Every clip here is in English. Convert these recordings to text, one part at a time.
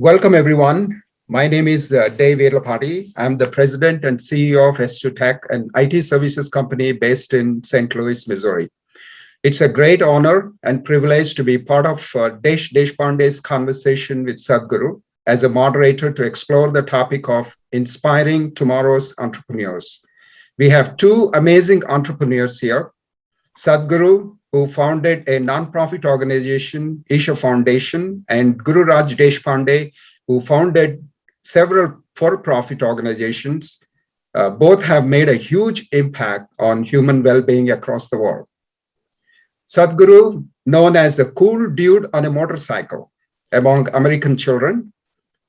Welcome, everyone. My name is Dave Irlapati. I'm the president and CEO of S2 Tech, an IT services company based in St. Louis, Missouri. It's a great honor and privilege to be part of Deshpande's conversation with Sadhguru as a moderator to explore the topic of inspiring tomorrow's entrepreneurs. We have two amazing entrepreneurs here. Sadhguru, who founded a nonprofit organization, Isha Foundation, and Gururaj Deshpande, who founded several for-profit organizations. Both have made a huge impact on human well-being across the world. Sadhguru, known as the cool dude on a motorcycle among American children,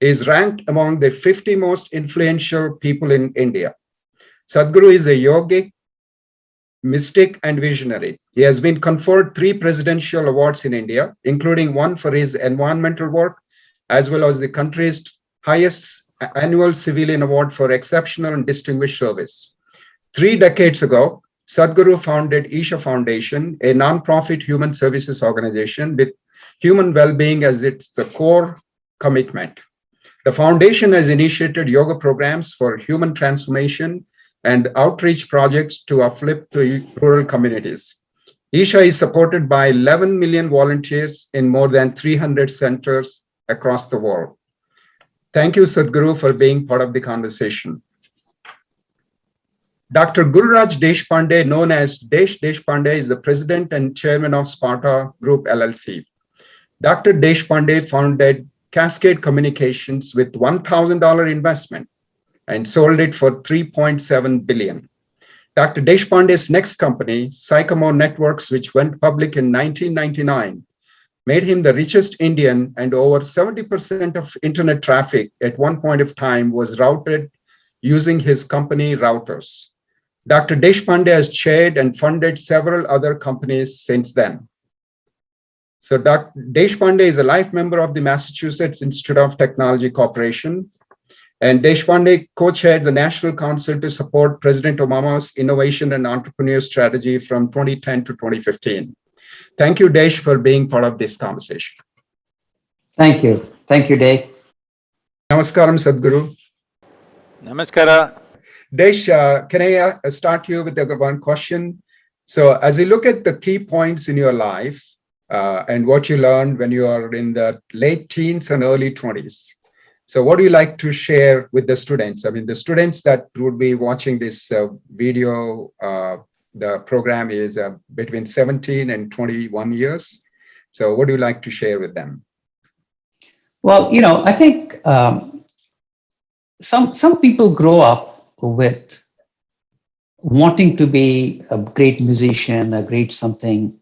is ranked among the 50 most influential people in India. Sadhguru is a yogi, mystic, and visionary. He has been conferred 3 presidential awards in India, including one for his environmental work, as well as the country's highest annual civilian award for exceptional and distinguished service. 3 decades ago, Sadhguru founded Isha Foundation, a nonprofit human services organization with human well-being as the core commitment. The foundation has initiated yoga programs for human transformation and outreach projects to uplift rural communities. Isha is supported by 11 million volunteers in more than 300 centers across the world. Thank you, Sadhguru, for being part of the conversation. Dr. Gururaj Deshpande, known as Deshpande, is the president and chairman of Sparta Group LLC. Dr. Deshpande founded Cascade Communications with $1,000 investment and sold it for $3.7 billion. Dr. Deshpande's next company, Sycamore Networks, which went public in 1999, made him the richest Indian, and over 70% of internet traffic at one point of time was routed using his company routers. Dr. Deshpande has chaired and funded several other companies since then. So Dr. Deshpande is a life member of the Massachusetts Institute of Technology Corporation, and Deshpande co-chaired the National Council to support President Obama's innovation and entrepreneur strategy from 2010 to 2015. Thank you, Desh, for being part of this conversation. Thank you. Thank you, Dave. Namaskaram, Sadhguru. Namaskara. Desh, can I start you with one question? So as you look at the key points in your life and what you learned when you are in the late teens and early 20s, so what do you like to share with the students? I mean, the students that would be watching this video, the program is between 17 and 21 years. So what do you like to share with them? Well, I think some people grow up with wanting to be a great musician, a great something,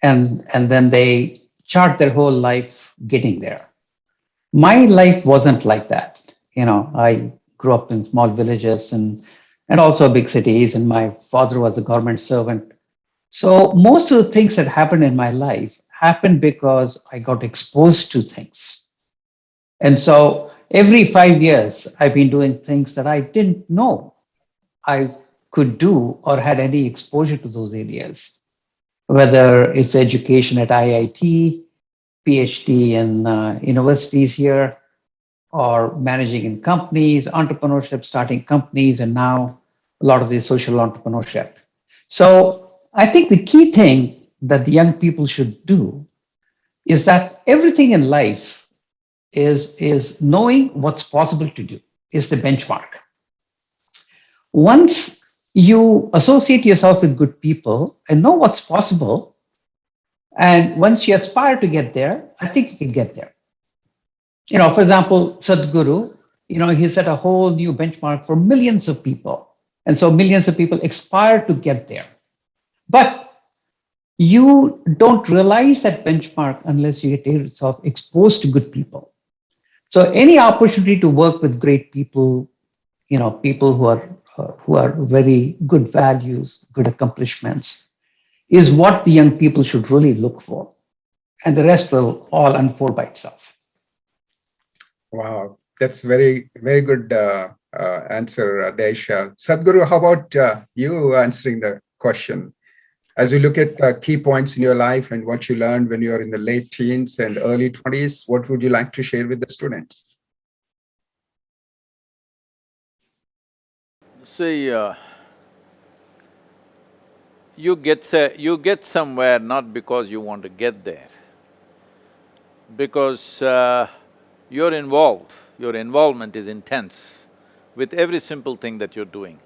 and then they chart their whole life getting there. My life wasn't like that. I grew up in small villages and also big cities, and my father was a government servant. So most of the things that happened in my life happened because I got exposed to things. And so every 5 years, I've been doing things that I didn't know I could do or had any exposure to those areas, whether it's education at IIT, PhD in universities here, or managing in companies, entrepreneurship, starting companies, and now a lot of the social entrepreneurship. So I think the key thing that the young people should do is that everything in life is knowing what's possible to do, is the benchmark. Once you associate yourself with good people and know what's possible, and once you aspire to get there, I think you can get there. For example, Sadhguru, he set a whole new benchmark for millions of people. And so millions of people aspire to get there. But you don't realize that benchmark unless you get yourself exposed to good people. So any opportunity to work with great people, people who are very good values, good accomplishments, is what the young people should really look for. And the rest will all unfold by itself. Wow, that's very, very good answer, Desh. Sadhguru, how about you answering the question? As you look at key points in your life and what you learned when you're in the late teens and early 20s, what would you like to share with the students? See, you get somewhere not because you want to get there, because you're involved, your involvement is intense with every simple thing that you're doing.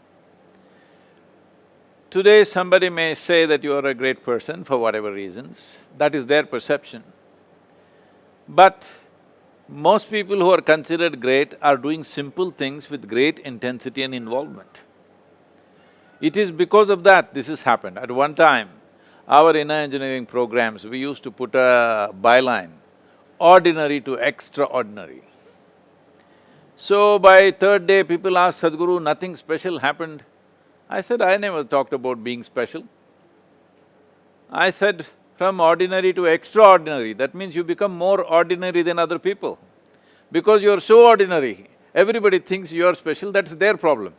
Today somebody may say that you are a great person for whatever reasons, that is their perception. But most people who are considered great are doing simple things with great intensity and involvement. It is because of that this has happened. At one time, our inner engineering programs, we used to put a byline, ordinary to extraordinary. So by third day, people asked, Sadhguru, nothing special happened. I said, I never talked about being special. I said, from ordinary to extraordinary, that means you become more ordinary than other people. Because you're so ordinary, everybody thinks you're special, that's their problem.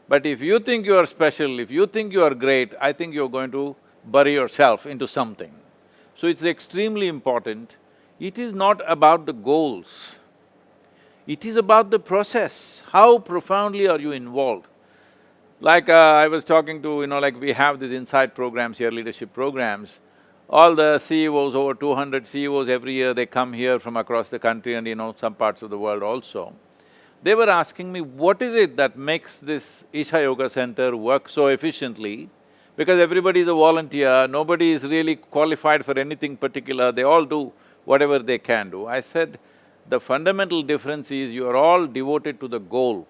But if you think you are special, if you think you are great, I think you're going to bury yourself into something. So it's extremely important. It is not about the goals, it is about the process. How profoundly are you involved? Like I was talking to, like we have these inside programs here, leadership programs. All the CEOs, over 200 CEOs every year, they come here from across the country and some parts of the world also. They were asking me, what is it that makes this Isha Yoga Center work so efficiently? Because everybody is a volunteer, nobody is really qualified for anything particular, they all do whatever they can do. I said, the fundamental difference is you are all devoted to the goal.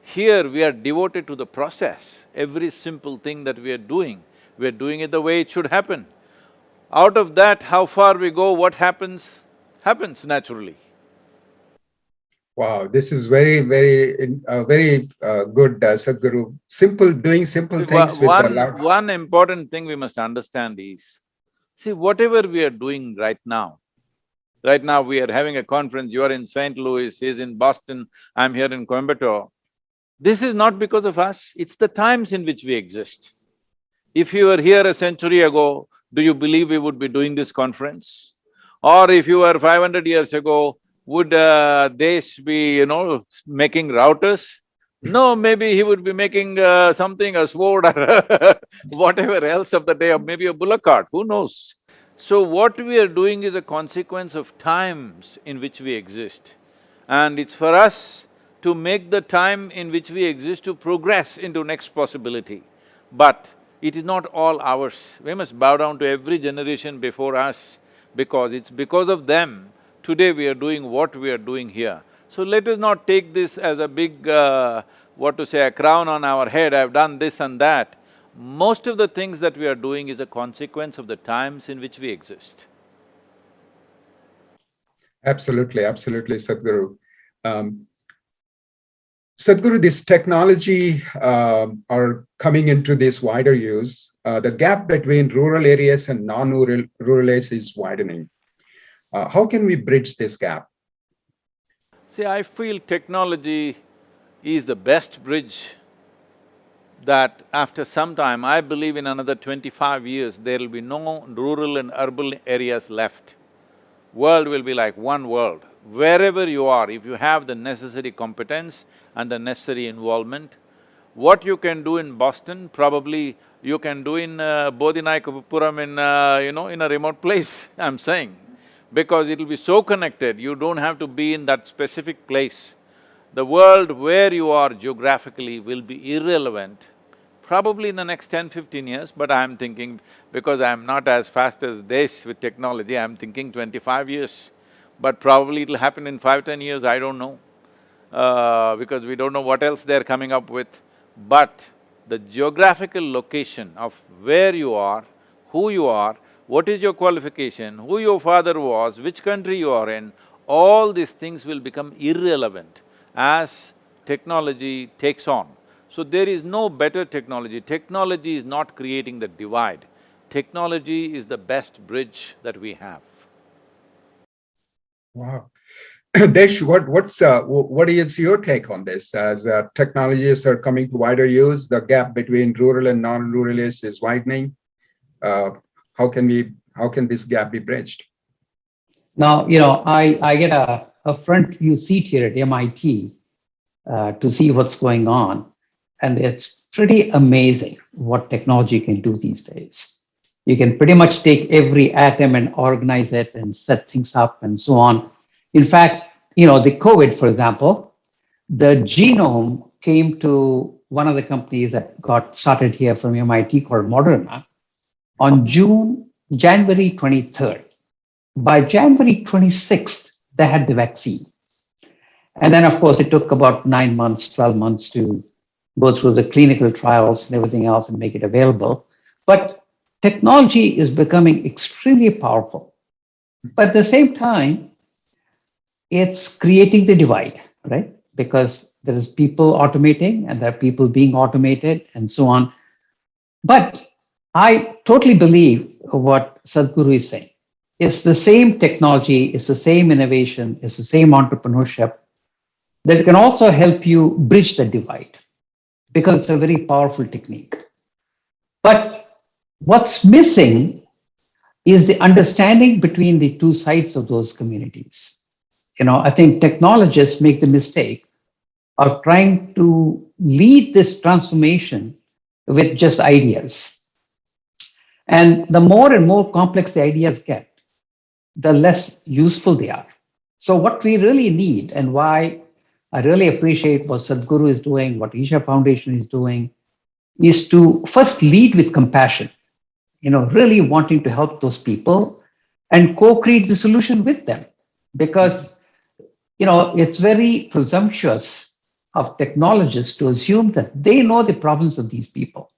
Here we are devoted to the process. Every simple thing that we are doing it the way it should happen. Out of that, how far we go, what happens, happens naturally. Wow, this is very good, Sadhguru. Doing simple things with a lot. One important thing we must understand is, see, whatever we are doing right now we are having a conference, you are in St. Louis, he's in Boston, I'm here in Coimbatore. This is not because of us, it's the times in which we exist. If you were here a century ago, do you believe we would be doing this conference? Or if you were 500 years ago, would Desh be, making routers? No, maybe he would be making something, a sword or whatever else of the day, or maybe a bullock cart, who knows? So what we are doing is a consequence of times in which we exist. And it's for us to make the time in which we exist to progress into next possibility. But it is not all ours. We must bow down to every generation before us, because it's because of them today we are doing what we are doing here. So let us not take this as a big, a crown on our head, I've done this and that. Most of the things that we are doing is a consequence of the times in which we exist. Absolutely, Sadhguru. Sadhguru, this technology are coming into this wider use. The gap between rural areas and non-rural areas is widening. How can we bridge this gap? See, I feel technology is the best bridge that after some time, I believe in another 25 years, there will be no rural and urban areas left. World will be like one world. Wherever you are, if you have the necessary competence and the necessary involvement, what you can do in Boston, probably you can do in Bodhinaikapuram in a remote place, I'm saying. Because it'll be so connected, you don't have to be in that specific place. The world where you are geographically will be irrelevant, probably in the next 10-15 years, but I'm thinking, because I'm not as fast as Desh with technology, I'm thinking 25 years. But probably it'll happen in 5-10 years, I don't know, because we don't know what else they're coming up with. But the geographical location of where you are, who you are, what is your qualification, who your father was, which country you are in, all these things will become irrelevant as technology takes on. So there is no better technology. Technology is not creating the divide. Technology is the best bridge that we have. Wow. Desh, what is your take on this? As technologies are coming to wider use, the gap between rural and non-rural is widening. how can this gap be bridged? Now, I get a front view seat here at MIT to see what's going on. And it's pretty amazing what technology can do these days. You can pretty much take every atom and organize it and set things up and so on. In fact, the COVID, for example, the genome came to one of the companies that got started here from MIT called Moderna on January 23rd. By January 26th, they had the vaccine. And then, of course, it took about 9 months, 12 months to go through the clinical trials and everything else and make it available. But technology is becoming extremely powerful. But at the same time, it's creating the divide, right? Because there is people automating and there are people being automated and so on. But I totally believe what Sadhguru is saying. It's the same technology, it's the same innovation, it's the same entrepreneurship that can also help you bridge the divide because it's a very powerful technique. But what's missing is the understanding between the two sides of those communities. I think technologists make the mistake of trying to lead this transformation with just ideas. And the more and more complex the ideas get, the less useful they are. So what we really need, and why I really appreciate what Sadhguru is doing, what Isha Foundation is doing, is to first lead with compassion, really wanting to help those people and co-create the solution with them. Because, it's very presumptuous of technologists to assume that they know the problems of these people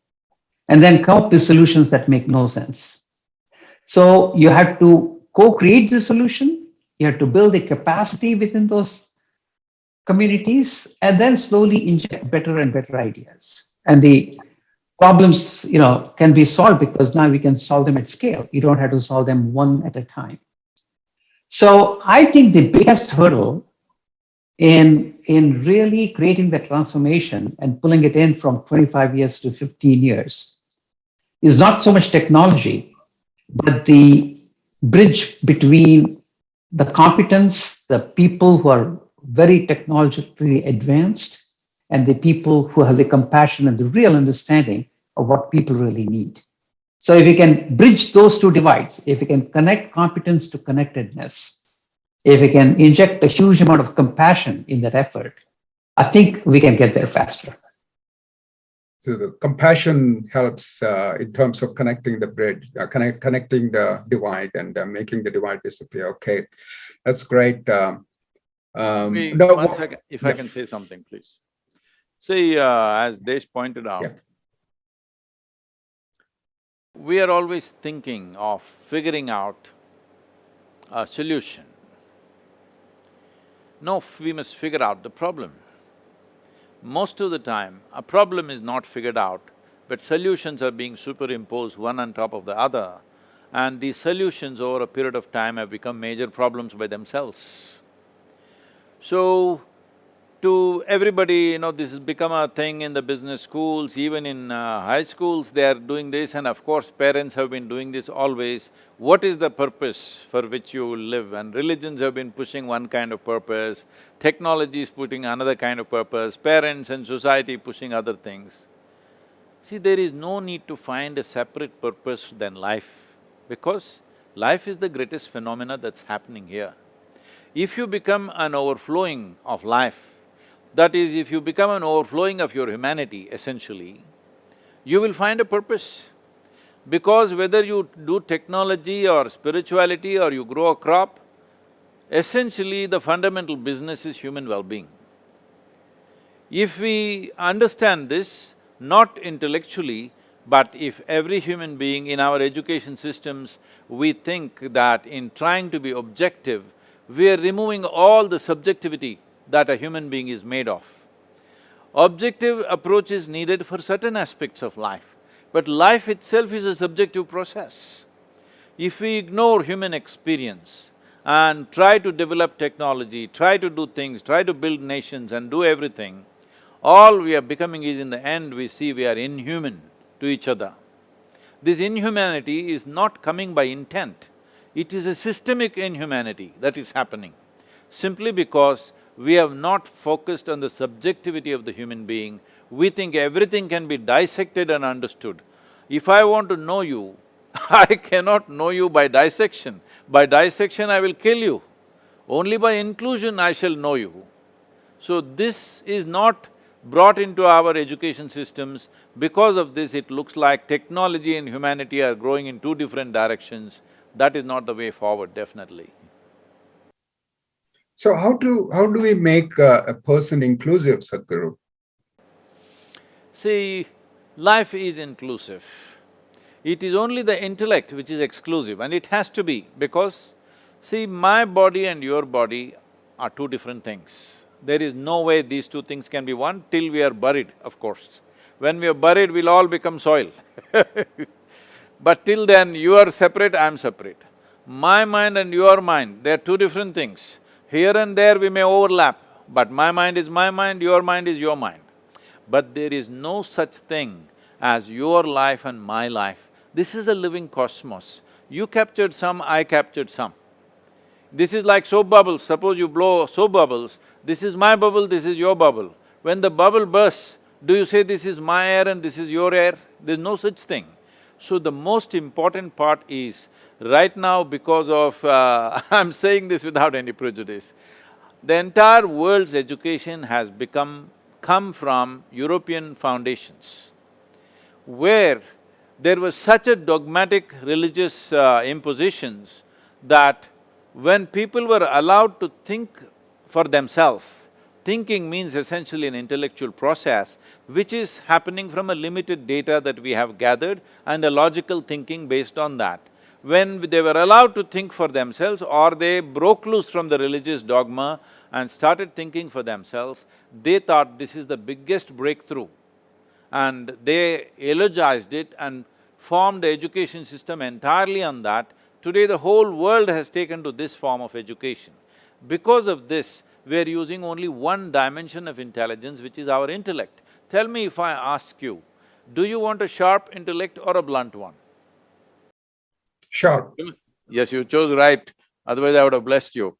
and then come up with solutions that make no sense. So you have to co-create the solution, you have to build the capacity within those communities, and then slowly inject better and better ideas. And the problems, can be solved because now we can solve them at scale. You don't have to solve them one at a time. So I think the biggest hurdle in really creating the transformation and pulling it in from 25 years to 15 years is not so much technology, but the bridge between the competence, the people who are very technologically advanced, and the people who have the compassion and the real understanding of what people really need. So if we can bridge those two divides, if we can connect competence to connectedness, if we can inject a huge amount of compassion in that effort, I think we can get there faster. So the compassion helps in terms of connecting the bridge, connecting the divide and making the divide disappear. Okay, that's great. One second, if I can say something, please. See, as Desh pointed out, we are always thinking of figuring out a solution. No, we must figure out the problem. Most of the time, a problem is not figured out, but solutions are being superimposed one on top of the other, and these solutions over a period of time have become major problems by themselves. So, to everybody, this has become a thing in the business schools, even in high schools, they are doing this, and of course parents have been doing this always. What is the purpose for which you will live? And religions have been pushing one kind of purpose, technology is putting another kind of purpose, parents and society pushing other things. See, there is no need to find a separate purpose than life, because life is the greatest phenomena that's happening here. If you become an overflowing of life, that is, if you become an overflowing of your humanity, essentially, you will find a purpose. Because whether you do technology or spirituality or you grow a crop, essentially the fundamental business is human well-being. If we understand this, not intellectually, but if every human being in our education systems, we think that in trying to be objective, we are removing all the subjectivity that a human being is made of. Objective approach is needed for certain aspects of life, but life itself is a subjective process. If we ignore human experience and try to develop technology, try to do things, try to build nations and do everything, all we are becoming is in the end we see we are inhuman to each other. This inhumanity is not coming by intent. It is a systemic inhumanity that is happening, simply because we have not focused on the subjectivity of the human being. We think everything can be dissected and understood. If I want to know you, I cannot know you by dissection. By dissection, I will kill you. Only by inclusion I shall know you. So this is not brought into our education systems. Because of this, it looks like technology and humanity are growing in two different directions. That is not the way forward, definitely. So how do we make a person inclusive, Sadhguru? See, life is inclusive. It is only the intellect which is exclusive, and it has to be, because see, my body and your body are two different things. There is no way these two things can be one till we are buried, of course. When we are buried, we'll all become soil But till then, you are separate, I am separate. My mind and your mind, they're two different things. Here and there we may overlap, but my mind is my mind, your mind is your mind. But there is no such thing as your life and my life. This is a living cosmos. You captured some, I captured some. This is like soap bubbles. Suppose you blow soap bubbles, this is my bubble, this is your bubble. When the bubble bursts, do you say this is my air and this is your air? There's no such thing. So the most important part is, right now because of… I'm saying this without any prejudice, the entire world's education has come from European foundations, where there was such a dogmatic religious impositions that when people were allowed to think for themselves, thinking means essentially an intellectual process which is happening from a limited data that we have gathered and a logical thinking based on that. When they were allowed to think for themselves, or they broke loose from the religious dogma and started thinking for themselves, they thought this is the biggest breakthrough. And they eulogized it and formed the education system entirely on that. Today the whole world has taken to this form of education. Because of this, we are using only one dimension of intelligence, which is our intellect. Tell me, if I ask you, do you want a sharp intellect or a blunt one? Sharp. Yes, you chose right, otherwise I would have blessed you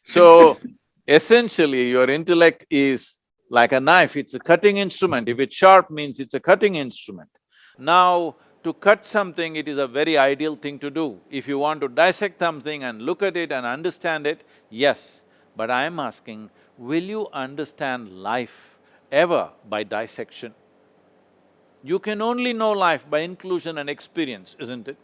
So, essentially, your intellect is like a knife, it's a cutting instrument. If it's sharp, means it's a cutting instrument. Now, to cut something, it is a very ideal thing to do. If you want to dissect something and look at it and understand it, yes. But I am asking, will you understand life ever by dissection? You can only know life by inclusion and experience, isn't it?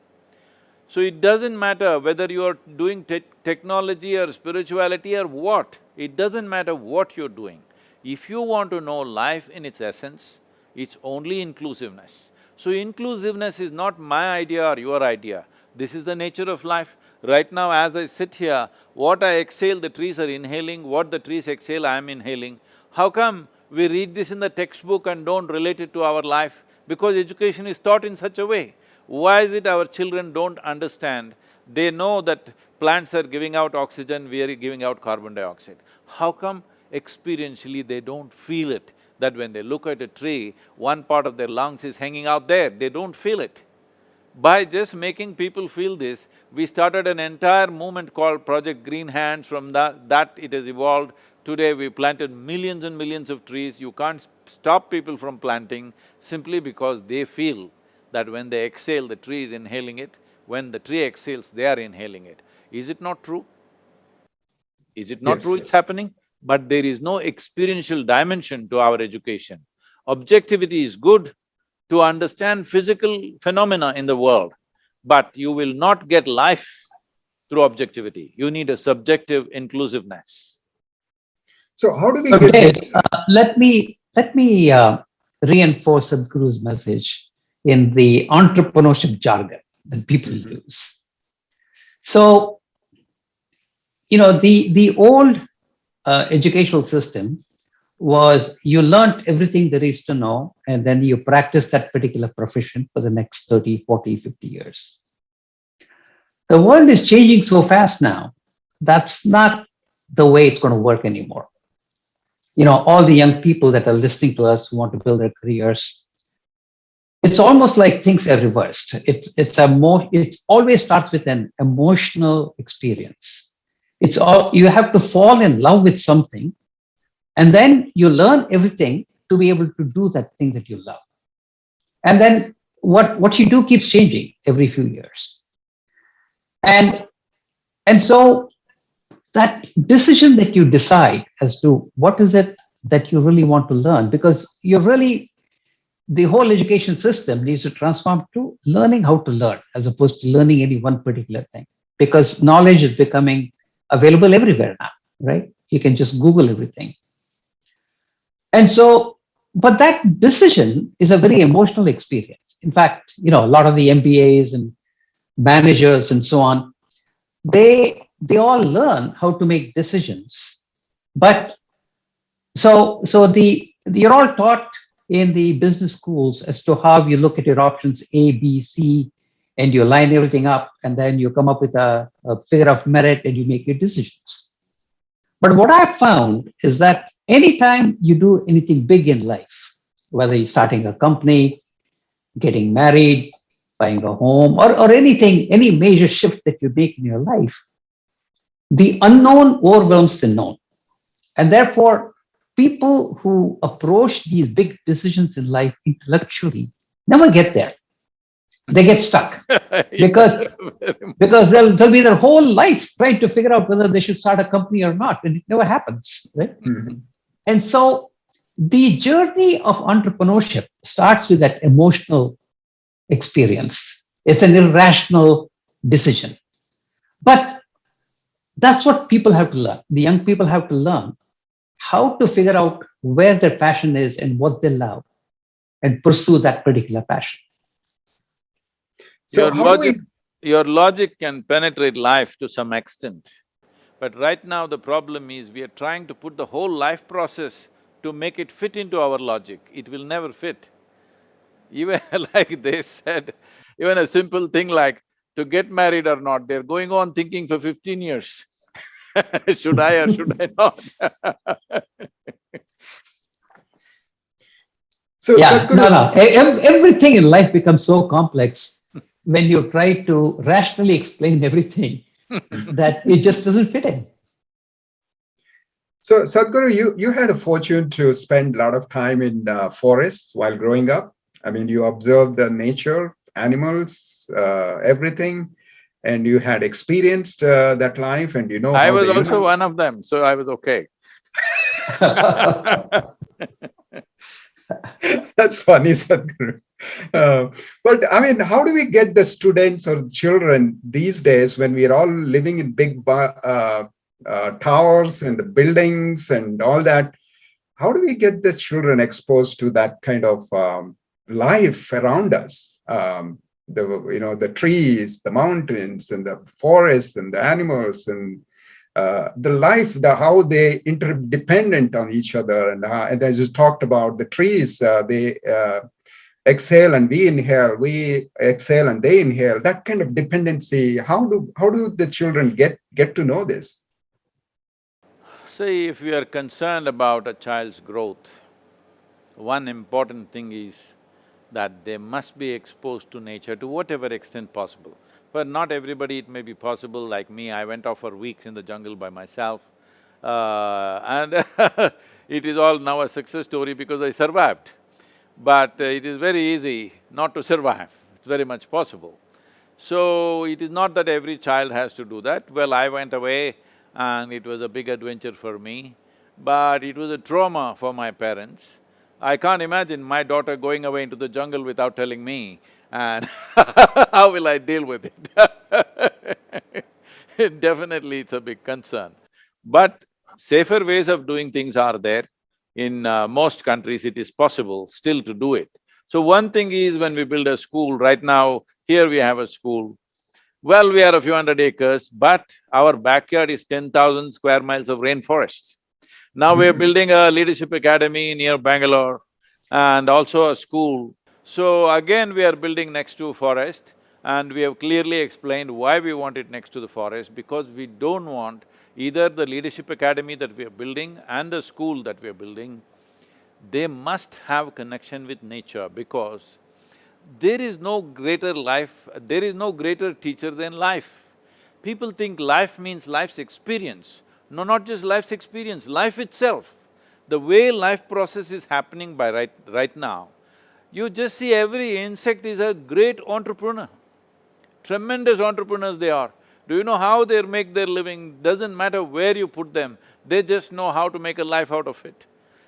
So it doesn't matter whether you are doing technology or spirituality or what, it doesn't matter what you're doing. If you want to know life in its essence, it's only inclusiveness. So inclusiveness is not my idea or your idea, this is the nature of life. Right now as I sit here, what I exhale, the trees are inhaling, what the trees exhale, I am inhaling. How come we read this in the textbook and don't relate it to our life? Because education is taught in such a way. Why is it our children don't understand? They know that plants are giving out oxygen, we are giving out carbon dioxide. How come experientially they don't feel it? That when they look at a tree, one part of their lungs is hanging out there, they don't feel it. By just making people feel this, we started an entire movement called Project Green Hands. From that it has evolved. Today we planted millions and millions of trees. You can't stop people from planting simply because they feel that when they exhale, the tree is inhaling it, when the tree exhales, they are inhaling it. Is it not true? Is it not true Yes. it's happening? But there is no experiential dimension to our education. Objectivity is good to understand physical phenomena in the world, but you will not get life through objectivity. You need a subjective inclusiveness. So how do we Okay, get this? let me reinforce Sadhguru's message in the entrepreneurship jargon that people use. So, the old educational system was you learned everything there is to know, and then you practice that particular profession for the next 30, 40, 50 years. The world is changing so fast now, that's not the way it's going to work anymore. all the young people that are listening to us who want to build their careers, it's almost like things are reversed. It always starts with an emotional experience. You have to fall in love with something, and then you learn everything to be able to do that thing that you love. And then what you do keeps changing every few years. And so that decision that you decide as to what is it that you really want to learn, because the whole education system needs to transform to learning how to learn as opposed to learning any one particular thing, because knowledge is becoming available everywhere now, right? You can just Google everything. And so, but that decision is a very emotional experience. In fact, a lot of the MBAs and managers and so on, they all learn how to make decisions. But you're all taught in the business schools as to how you look at your options A, B, C, and you line everything up, and then you come up with a figure of merit and you make your decisions. But what I've found is that anytime you do anything big in life, whether you're starting a company, getting married, buying a home, or anything, any major shift that you make in your life, the unknown overwhelms the known. And therefore, people who approach these big decisions in life intellectually never get there. They get stuck because they'll be their whole life trying to figure out whether they should start a company or not, and it never happens, right? Mm-hmm. And so the journey of entrepreneurship starts with that emotional experience. It's an irrational decision. But that's what people have to learn. The young people have to learn how to figure out where their passion is and what they love and pursue that particular passion. So your logic can penetrate life to some extent. But right now the problem is we are trying to put the whole life process to make it fit into our logic. It will never fit. Even like they said, even a simple thing like to get married or not, they're going on thinking for 15 years. Should I or should I not? So yeah, no. Everything in life becomes so complex when you try to rationally explain everything that it just doesn't fit in. So Sadhguru, you had a fortune to spend a lot of time in forests while growing up. I mean, you observed the nature, animals, everything, and you had experienced that life, and I was also one of them, so I was okay. That's funny, Sadhguru. But I mean, how do we get the students or children these days when we are all living in big towers and the buildings and all that? How do we get the children exposed to that kind of life around us? The trees, the mountains, and the forests, and the animals, and the life, how they interdependent on each other, and as you talked about the trees, they exhale and we inhale, we exhale and they inhale. That kind of dependency. How do the children get to know this? See, if we are concerned about a child's growth, one important thing is that they must be exposed to nature to whatever extent possible. But not everybody it may be possible, like me, I went off for weeks in the jungle by myself. And it is all now a success story because I survived. But it is very easy not to survive, it's very much possible. So it is not that every child has to do that. Well, I went away and it was a big adventure for me, but it was a trauma for my parents. I can't imagine my daughter going away into the jungle without telling me, and how will I deal with it? Definitely it's a big concern. But safer ways of doing things are there. In most countries it is possible still to do it. So one thing is when we build a school, right now here we have a school. Well, we are a few hundred acres, but our backyard is 10,000 square miles of rainforests. Now we are building a leadership academy near Bangalore and also a school. So again we are building next to forest And we have clearly explained why we want it next to the forest, because we don't want either the leadership academy that we are building and the school that we are building, they must have connection with nature, because there is no greater life, there is no greater teacher than life. People think life means life's experience. No, not just life's experience, life itself. The way life process is happening by right now, you just see every insect is a great entrepreneur. Tremendous entrepreneurs they are. Do you know how they make their living? Doesn't matter where you put them, they just know how to make a life out of it.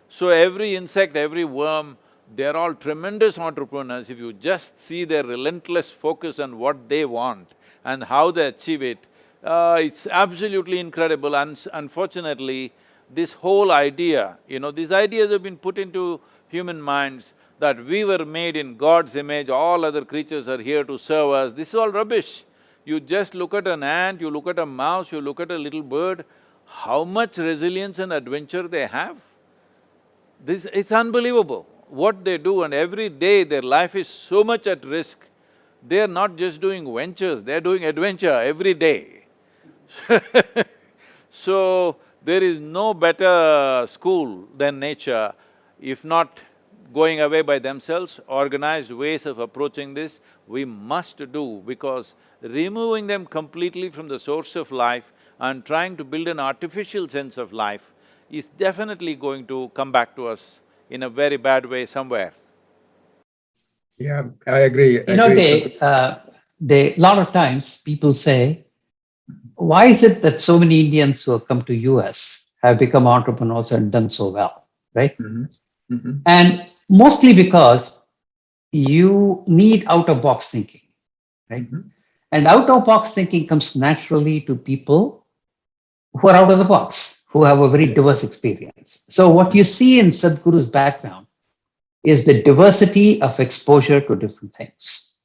So every insect, every worm, they're all tremendous entrepreneurs. If you just see their relentless focus on what they want and how they achieve it, it's absolutely incredible. Unfortunately, this whole idea, these ideas have been put into human minds that we were made in God's image, all other creatures are here to serve us. This is all rubbish. You just look at an ant, you look at a mouse, you look at a little bird, how much resilience and adventure they have. It's unbelievable what they do, and every day their life is so much at risk. They are not just doing ventures, they are doing adventure every day. So, there is no better school than nature, if not going away by themselves. Organized ways of approaching this we must do, because removing them completely from the source of life and trying to build an artificial sense of life is definitely going to come back to us in a very bad way somewhere. Yeah, I agree. A lot of times people say, why is it that so many Indians who have come to US have become entrepreneurs and done so well, right? Mm-hmm. Mm-hmm. And mostly because you need out-of-box thinking, right? Mm-hmm. And out-of-box thinking comes naturally to people who are out of the box, who have a very diverse experience. So what you see in Sadhguru's background is the diversity of exposure to different things.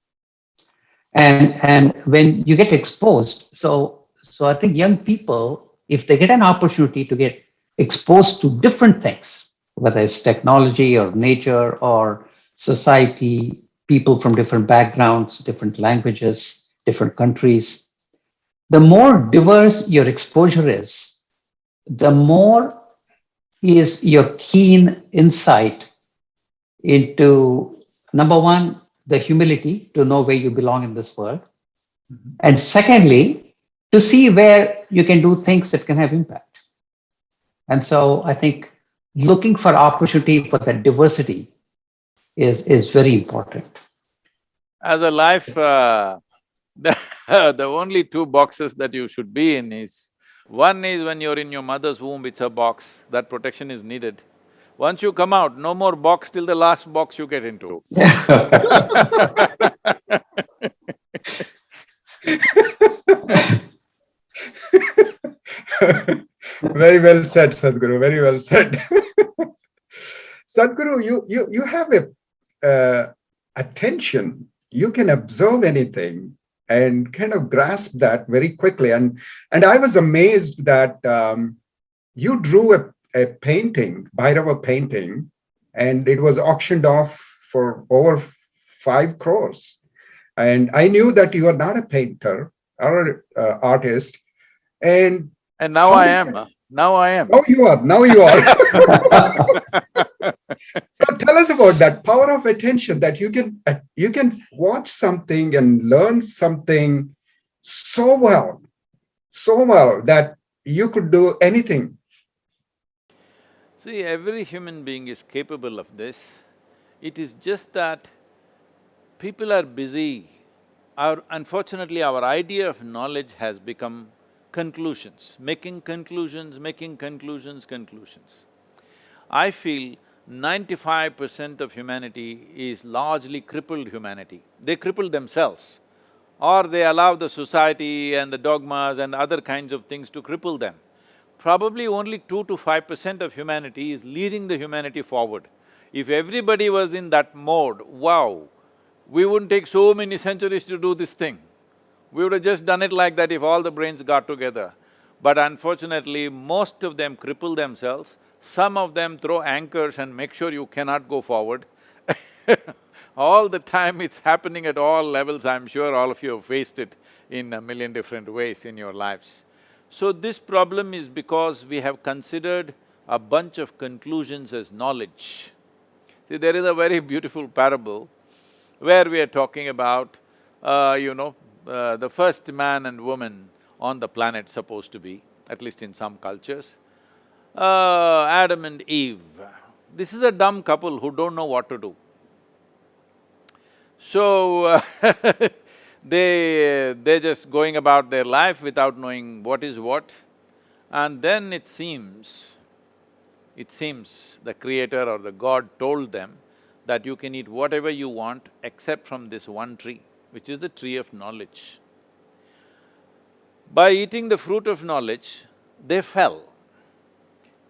And when you get exposed, so I think young people, if they get an opportunity to get exposed to different things, whether it's technology or nature or society, people from different backgrounds, different languages, different countries, the more diverse your exposure is, the more is your keen insight into, number one, the humility to know where you belong in this world. Mm-hmm. And secondly, to see where you can do things that can have impact. And so I think looking for opportunity for that diversity is very important. As a life, the only two boxes that you should be in is, one is when you're in your mother's womb, it's a box, that protection is needed. Once you come out, no more box till the last box you get into. Very well said, Sadhguru, very well said. Sadhguru, you have a attention. You can observe anything and kind of grasp that very quickly. And I was amazed that you drew a painting, Bhairava painting, and it was auctioned off for over 5 crores. And I knew that you are not a painter or artist. And now I am, now I am. now you are. So tell us about that power of attention, that you can watch something and learn something so well that you could do anything. See, every human being is capable of this. It is just that people are busy. Unfortunately, our idea of knowledge has become conclusions, making conclusions, conclusions. I feel 95% of humanity is largely crippled humanity. They cripple themselves, or they allow the society and the dogmas and other kinds of things to cripple them. Probably only 2 to 5% of humanity is leading the humanity forward. If everybody was in that mode, wow, we wouldn't take so many centuries to do this thing. We would have just done it like that if all the brains got together. But unfortunately, most of them cripple themselves. Some of them throw anchors and make sure you cannot go forward. All the time it's happening at all levels. I'm sure all of you have faced it in a million different ways in your lives. So this problem is because we have considered a bunch of conclusions as knowledge. See, there is a very beautiful parable where we are talking about, the first man and woman on the planet supposed to be, at least in some cultures, Adam and Eve. This is a dumb couple who don't know what to do. So, they're just going about their life without knowing what is what. And then it seems the creator or the God told them that you can eat whatever you want except from this one tree, which is the tree of knowledge. By eating the fruit of knowledge, they fell.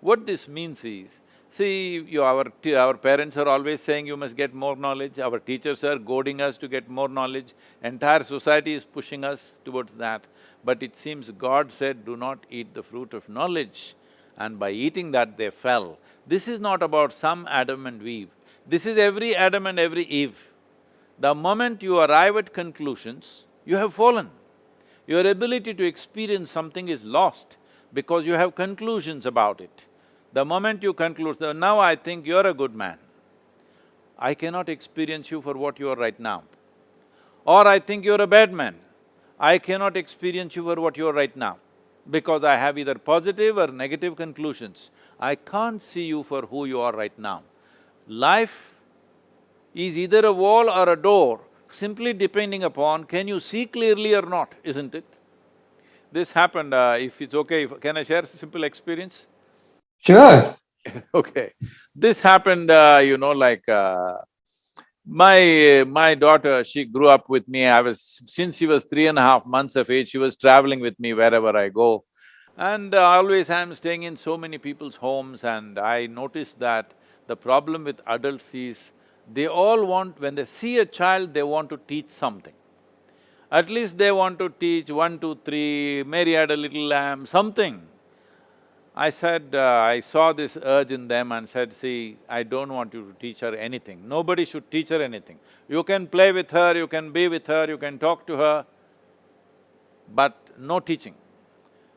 What this means is, see, our parents are always saying you must get more knowledge, our teachers are goading us to get more knowledge, entire society is pushing us towards that. But it seems God said, do not eat the fruit of knowledge, and by eating that they fell. This is not about some Adam and Eve, this is every Adam and every Eve. The moment you arrive at conclusions, you have fallen. Your ability to experience something is lost because you have conclusions about it. The moment you conclude, "So now I think you're a good man," I cannot experience you for what you are right now. Or I think you're a bad man, I cannot experience you for what you are right now, because I have either positive or negative conclusions. I can't see you for who you are right now. Life is either a wall or a door, simply depending upon can you see clearly or not, isn't it? This happened, if it's okay, can I share a simple experience? Sure. Okay. This happened, my daughter, she grew up with me. Since she was 3.5 months of age, she was traveling with me wherever I go. And always I'm staying in so many people's homes, and I noticed that the problem with adults is they all want… when they see a child, they want to teach something. At least they want to teach 1, 2, 3, Mary had a little lamb, something. I said, I saw this urge in them and said, see, I don't want you to teach her anything. Nobody should teach her anything. You can play with her, you can be with her, you can talk to her, but no teaching.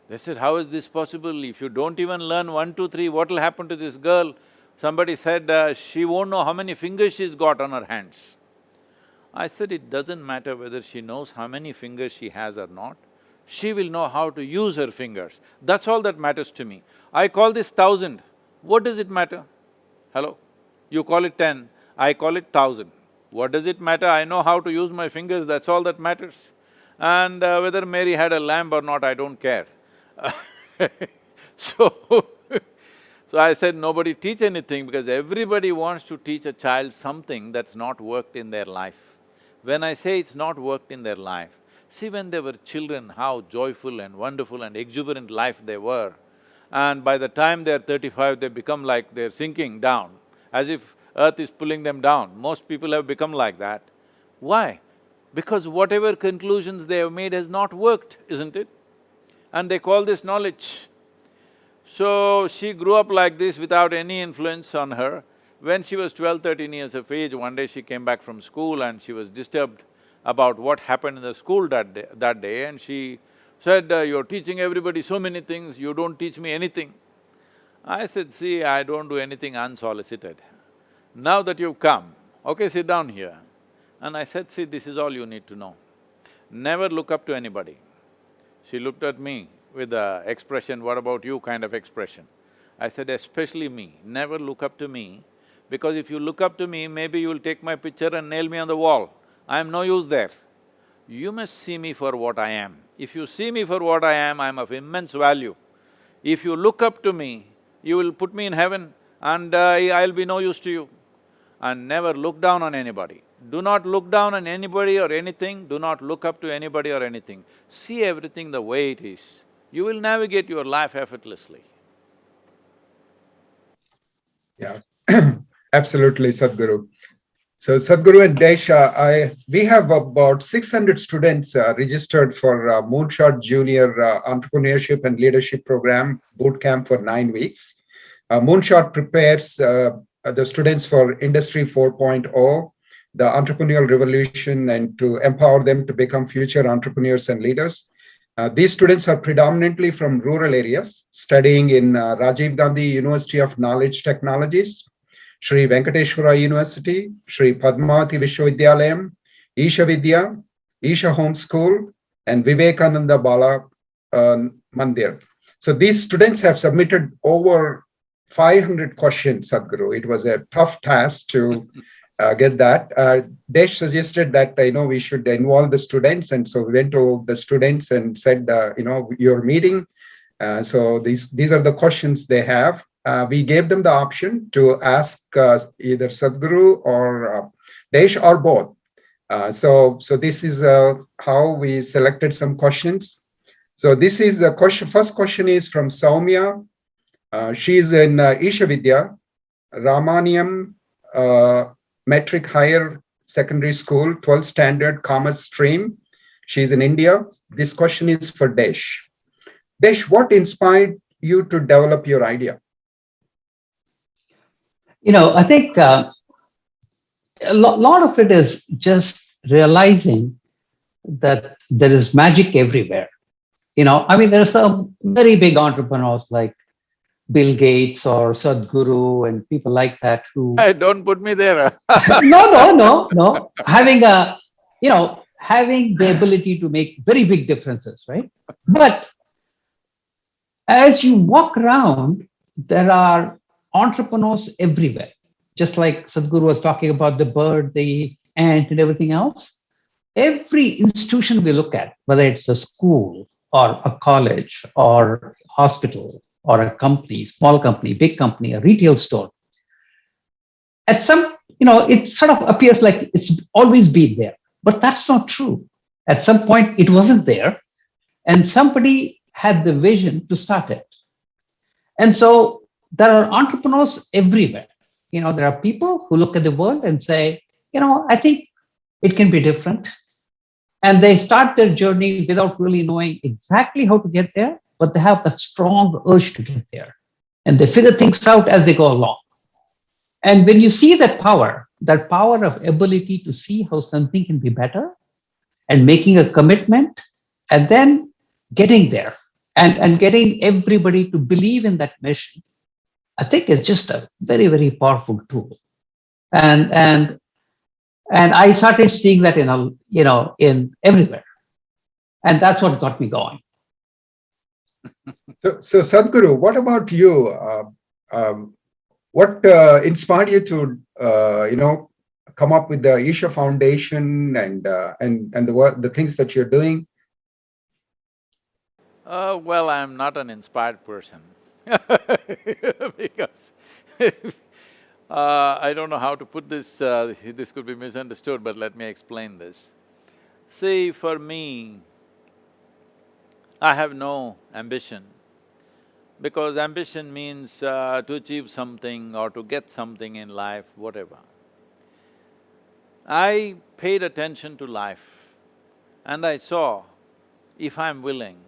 They said, how is this possible? If you don't even learn 1, 2, 3, what will happen to this girl? Somebody said, she won't know how many fingers she's got on her hands. I said, it doesn't matter whether she knows how many fingers she has or not, she will know how to use her fingers. That's all that matters to me. I call this 1,000. What does it matter? Hello? You call it 10, I call it 1,000. What does it matter? I know how to use my fingers, that's all that matters. And whether Mary had a lamb or not, I don't care. So, so I said, nobody teach anything, because everybody wants to teach a child something that's not worked in their life. When I say it's not worked in their life, see, when they were children, how joyful and wonderful and exuberant life they were. And by the time they're 35, they become like they're sinking down, as if earth is pulling them down. Most people have become like that. Why? Because whatever conclusions they have made has not worked, isn't it? And they call this knowledge. So, she grew up like this without any influence on her. When she was 12, 13 years of age, one day she came back from school and she was disturbed about what happened in the school that day, and she said, you're teaching everybody so many things, you don't teach me anything. I said, see, I don't do anything unsolicited. Now that you've come, okay, sit down here. And I said, see, this is all you need to know. Never look up to anybody. She looked at me with a expression, what about you kind of expression. I said, especially me, never look up to me, because if you look up to me, maybe you'll take my picture and nail me on the wall. I am no use there. You must see me for what I am. If you see me for what I am of immense value. If you look up to me, you will put me in heaven and I'll be no use to you. And never look down on anybody. Do not look down on anybody or anything, do not look up to anybody or anything. See everything the way it is. You will navigate your life effortlessly. Yeah, absolutely, Sadhguru. So Sadhguru and Desh, we have about 600 students registered for Moonshot Junior Entrepreneurship and Leadership Program boot camp for 9 weeks. Moonshot prepares the students for Industry 4.0, the entrepreneurial revolution and to empower them to become future entrepreneurs and leaders. These students are predominantly from rural areas, studying in Rajiv Gandhi University of Knowledge Technologies, Sri Venkateshwara University, Sri Padmavati Vishwavidyalayam, Isha Vidya, Isha Home School, and Vivekananda Bala Mandir. So these students have submitted over 500 questions, Sadhguru. It was a tough task to get that. Desh suggested that we should involve the students, and so we went to the students and said, your meeting. So these are the questions they have. We gave them the option to ask either Sadhguru or Desh or both. So this is how we selected some questions. So this is the question. First question is from Saumya. She is in Isha Vidya, Ramaniam Metric Higher Secondary School, 12th Standard Commerce Stream. She's in India. This question is for Desh. Desh, what inspired you to develop your idea? I think a lot of it is just realizing that there is magic everywhere. There are some very big entrepreneurs like Bill Gates or Sadhguru and people like that who. Hey, don't put me there. No. Having the ability to make very big differences, right? But as you walk around, there are entrepreneurs everywhere. Just like Sadhguru was talking about the bird, the ant, and everything else. Every institution we look at, whether it's a school or a college or hospital or a company, small company, big company, a retail store, at some, it sort of appears like it's always been there, but that's not true. At some point, it wasn't there, and somebody had the vision to start it. And so there are entrepreneurs everywhere. There are people who look at the world and say, I think it can be different. And they start their journey without really knowing exactly how to get there, but they have the strong urge to get there. And they figure things out as they go along. And when you see that power of ability to see how something can be better and making a commitment and then getting there and getting everybody to believe in that mission, I think it's just a very, very powerful tool. And I started seeing that in everywhere. And that's what got me going. So Sadhguru, what about you? What inspired you to, come up with the Isha Foundation and the things that you're doing? Well, I'm not an inspired person because I don't know how to put this, this could be misunderstood, but let me explain this. See, for me, I have no ambition, because ambition means to achieve something or to get something in life, whatever. I paid attention to life and I saw, if I'm willing,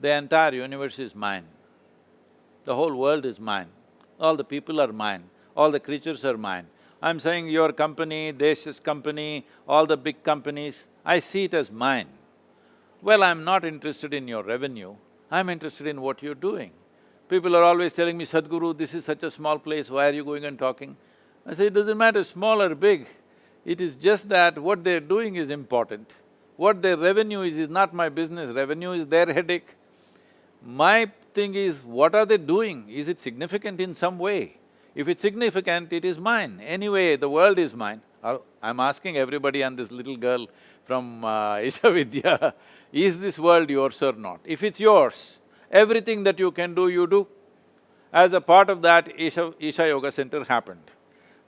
the entire universe is mine. The whole world is mine. All the people are mine. All the creatures are mine. I'm saying your company, Desh's company, all the big companies, I see it as mine. Well, I'm not interested in your revenue, I'm interested in what you're doing. People are always telling me, Sadhguru, this is such a small place, why are you going and talking? I say, it doesn't matter small or big, it is just that what they're doing is important. What their revenue is not my business, revenue is their headache. My thing is, what are they doing? Is it significant in some way? If it's significant, it is mine. Anyway, the world is mine. I'm asking everybody and this little girl from Isha Vidya, is this world yours or not? If it's yours, everything that you can do, you do. As a part of that, Isha Yoga Center happened.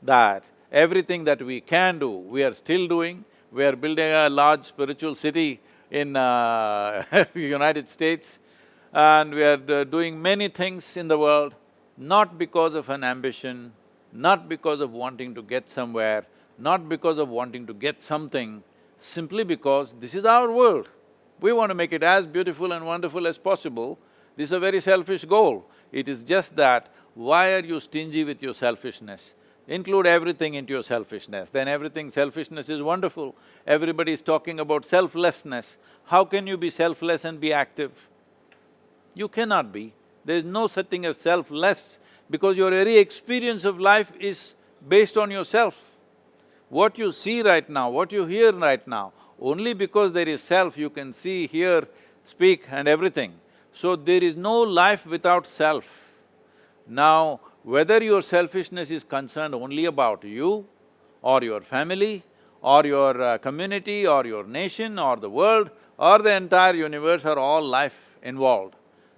That everything that we can do, we are still doing. We are building a large spiritual city in United States, and we are doing many things in the world, not because of an ambition, not because of wanting to get somewhere, not because of wanting to get something, simply because this is our world. We want to make it as beautiful and wonderful as possible. This is a very selfish goal. It is just that, why are you stingy with your selfishness? Include everything into your selfishness, then everything selfishness is wonderful. Everybody is talking about selflessness. How can you be selfless and be active? You cannot be. There is no such thing as selfless because your very experience of life is based on yourself. What you see right now, what you hear right now, only because there is self you can see, hear, speak and everything. So there is no life without self. Now, whether your selfishness is concerned only about you or your family or your community or your nation or the world or the entire universe or all life involved.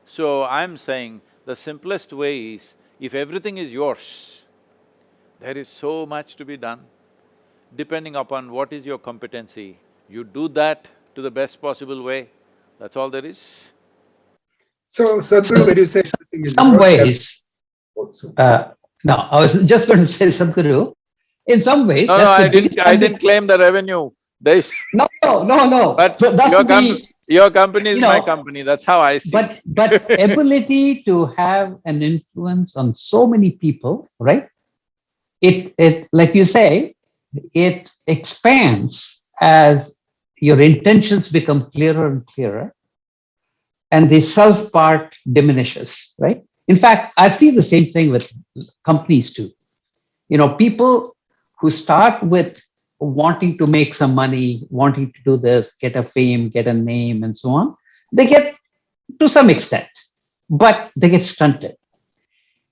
So I'm saying the simplest way is, if everything is yours, there is so much to be done. Depending upon what is your competency, you do that to the best possible way, that's all there is. So, Sadhguru, when you say everything is Some yours, ways, also. no, I was just going to say, Sadhguru, in some ways, No, that's the biggest… I didn't claim the revenue, Desh. No. But So that's your company is you my know, company, that's how I see. but ability to have an influence on so many people, right? It like you say, it expands as your intentions become clearer and clearer, and the self part diminishes, right? In fact, I see the same thing with companies too. People who start with wanting to make some money, wanting to do this, get a fame, get a name, and so on, they get to some extent, but they get stunted.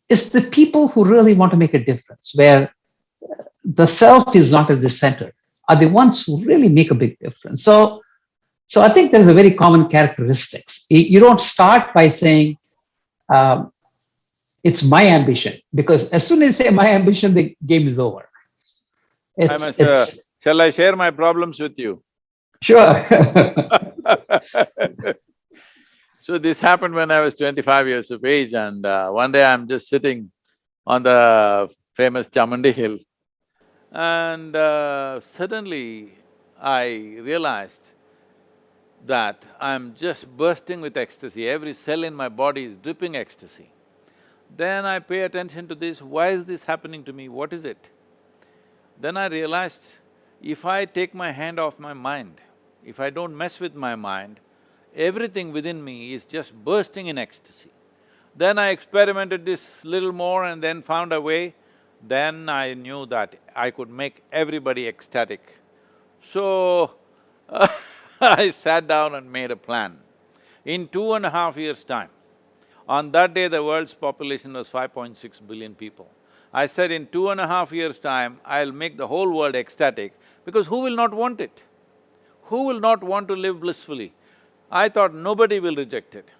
It's the people who really want to make a difference, where the self is not at the center, are the ones who really make a big difference. So I think there's a very common characteristics. You don't start by saying, um, it's my ambition, because as soon as you say my ambition, the game is over. Shall I share my problems with you? Sure. So this happened when I was 25 years of age, and one day I'm just sitting on the famous Chamandi hill, and suddenly I realized that I'm just bursting with ecstasy, every cell in my body is dripping ecstasy. Then I pay attention to this, why is this happening to me, what is it? Then I realized, if I take my hand off my mind, if I don't mess with my mind, everything within me is just bursting in ecstasy. Then I experimented this little more and then found a way. Then I knew that I could make everybody ecstatic. So, I sat down and made a plan. In 2.5 years' time, on that day the world's population was 5.6 billion people. I said, in 2.5 years' time, I'll make the whole world ecstatic, because who will not want it? Who will not want to live blissfully? I thought nobody will reject it.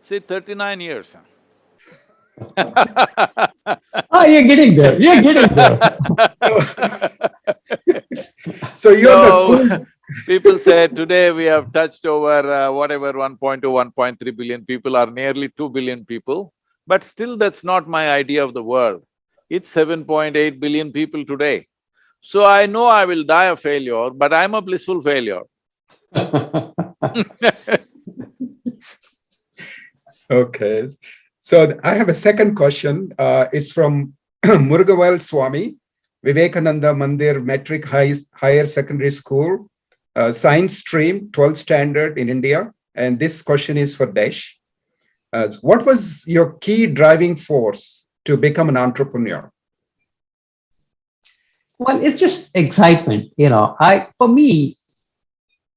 See, 39 years. Oh, you're getting there, you're getting there. So you're the So, cool… people say today we have touched over whatever 1.2, 1.3 billion people are nearly 2 billion people, but still that's not my idea of the world. It's 7.8 billion people today. So I know I will die a failure, but I'm a blissful failure. Okay. So I have a second question. It's from Murugavel Swami, Vivekananda Mandir Metric Higher Secondary School, Science Stream, 12th Standard in India. And this question is for Desh. What was your key driving force to become an entrepreneur? Well, it's just excitement, for me,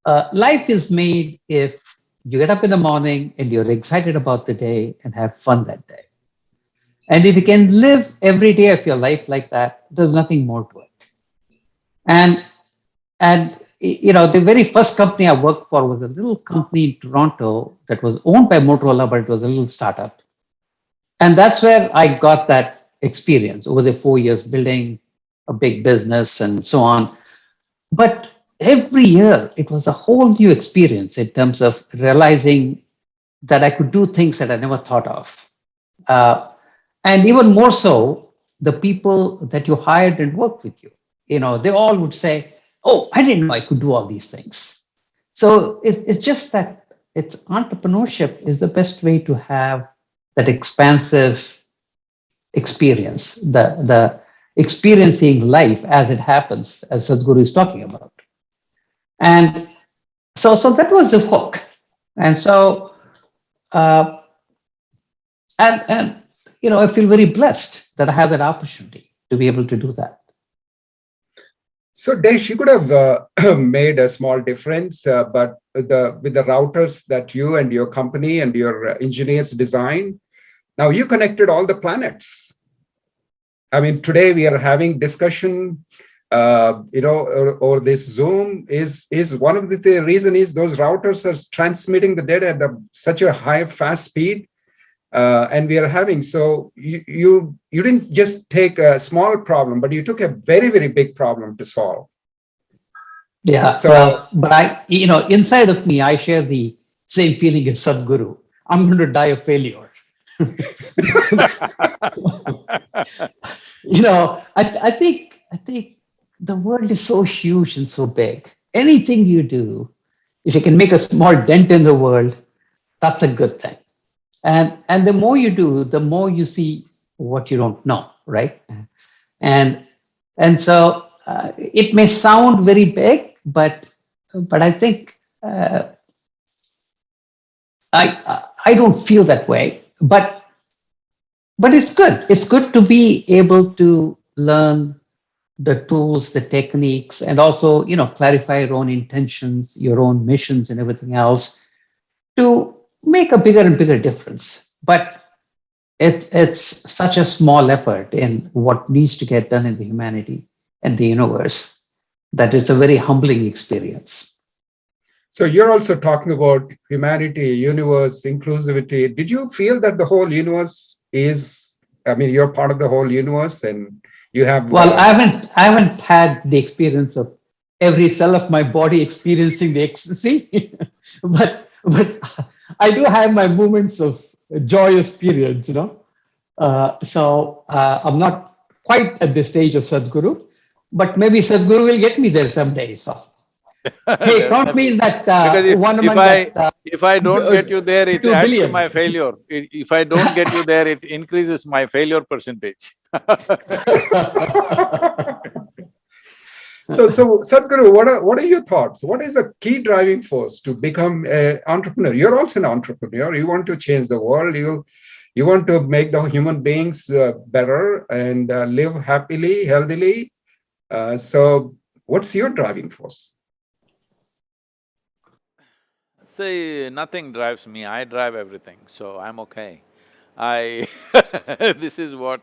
life is made if you get up in the morning and you're excited about the day and have fun that day. And if you can live every day of your life like that, there's nothing more to it. And the very first company I worked for was a little company in Toronto that was owned by Motorola, but it was a little startup. And that's where I got that experience over the 4 years, building a big business and so on. But every year it was a whole new experience in terms of realizing that I could do things that I never thought of. And even more so, the people that you hired and worked with you, they all would say, oh, I didn't know I could do all these things. So it's just that entrepreneurship is the best way to have that expansive experience. experiencing life as it happens, as Sadhguru is talking about. And so that was the hook. And so, uh, and I feel very blessed that I have that opportunity to be able to do that. So, Desh, you could have made a small difference, but with the routers that you and your company and your engineers designed, now you connected all the planets. I mean, today we are having discussion, or this Zoom is one of the reason is those routers are transmitting the data at such a high, fast speed. And we are having, so you didn't just take a small problem, but you took a very, very big problem to solve. Yeah, So, well, but inside of me, I share the same feeling as Sadhguru. I'm going to die of failure. I think the world is so huge and so big. Anything you do, if you can make a small dent in the world, that's a good thing. And the more you do, the more you see what you don't know, right? And so it may sound very big, but I think I don't feel that way. But it's good. It's good to be able to learn the tools, the techniques, and also clarify your own intentions, your own missions, and everything else to make a bigger and bigger difference. But it's such a small effort in what needs to get done in the humanity and the universe that it's a very humbling experience. So you're also talking about humanity, universe, inclusivity. Did you feel that the whole universe is, you're part of the whole universe and you have... Well, I haven't had the experience of every cell of my body experiencing the ecstasy, but I do have my moments of joyous periods, So I'm not quite at the stage of Sadhguru, but maybe Sadhguru will get me there someday. So, hey, count me in that if I don't get you there, it 2 adds to billion. my failure. If I don't get you there, it increases my failure percentage. So Sadhguru, what are your thoughts? What is the key driving force to become an entrepreneur? You're also an entrepreneur. You want to change the world. You want to make the human beings better and live happily, healthily. So what's your driving force? See, nothing drives me, I drive everything, so I'm okay. This is what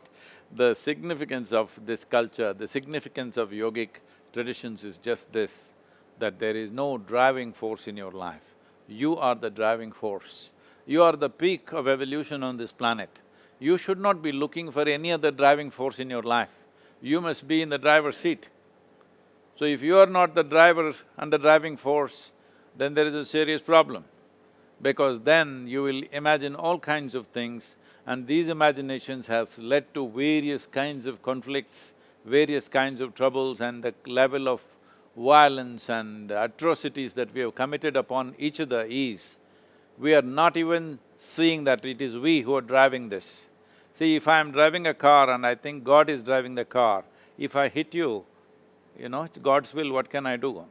the significance of this culture, the significance of yogic traditions is just this, that there is no driving force in your life. You are the driving force. You are the peak of evolution on this planet. You should not be looking for any other driving force in your life. You must be in the driver's seat. So if you are not the driver and the driving force, then there is a serious problem, because then you will imagine all kinds of things, and these imaginations have led to various kinds of conflicts, various kinds of troubles, and the level of violence and atrocities that we have committed upon each other is, we are not even seeing that it is we who are driving this. See, if I am driving a car and I think God is driving the car, if I hit you, it's God's will, what can I do?